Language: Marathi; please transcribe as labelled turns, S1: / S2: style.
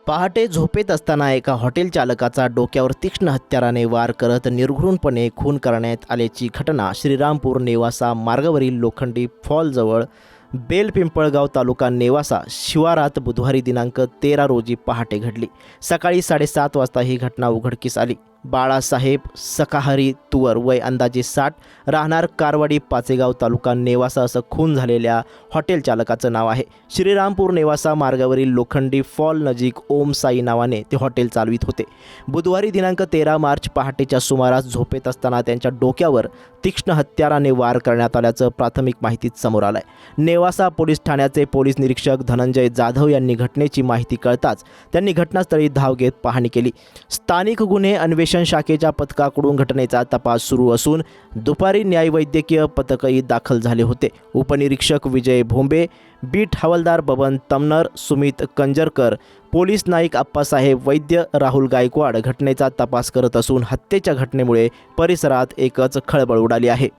S1: पहाटे झोपेत असताना एका हॉटेल चालकाचा डोक्यावर तीक्ष्ण हत्याराने वार करत निर्घृणपणे खून करण्यात आल्याची घटना श्रीरामपूर नेवासा मार्गावरील लोखंडी फॉलजवळ बेलपिंपळगाव तालुका नेवासा शिवारात बुधवारी दिनांक 13 रोजी पहाटे घडली। सकाळी 7:30 वाजता ही घटना उघडकीस आली। बाळासाहेब सकाहरी तुवर वय अंदाजे 60, राहणार कारवाडी पाचेगाव तालुका नेवासा असं खून झालेल्या हॉटेल चालकाचं नाव आहे। श्रीरामपूर नेवासा मार्गावरील लोखंडी फॉल नजीक ओम साई नावाने ते हॉटेल चालवित होते। बुधवारी दिनांक 13 मार्च पहाटेच्या सुमारास झोपेत असताना त्यांच्या डोक्यावर तीक्ष्ण हत्याराने वार करण्यात आल्याचं प्राथमिक माहितीत समोर आलंय। नेवासा पोलीस ठाण्याचे पोलीस निरीक्षक धनंजय जाधव यांनी घटनेची माहिती कळताच त्यांनी घटनास्थळी धाव घेत पाहणी केली। स्थानिक गुन्हे अन्वेषण शाखेच्या पथकाकडून घटनेचा तपास सुरू असून दुपारी न्यायवैद्यकीय पथकही दाखल झाले होते। उपनिरीक्षक विजय भोंबे, बीट हवालदार बबन तमनर, सुमित कंजरकर, पोलीस नाईक आप्पासाहेब वैद्य, राहुल गायकवाड घटनेचा तपास करत असून हत्येच्या घटनेमुळे परिसरात एकच खळबळ उडाली आहे।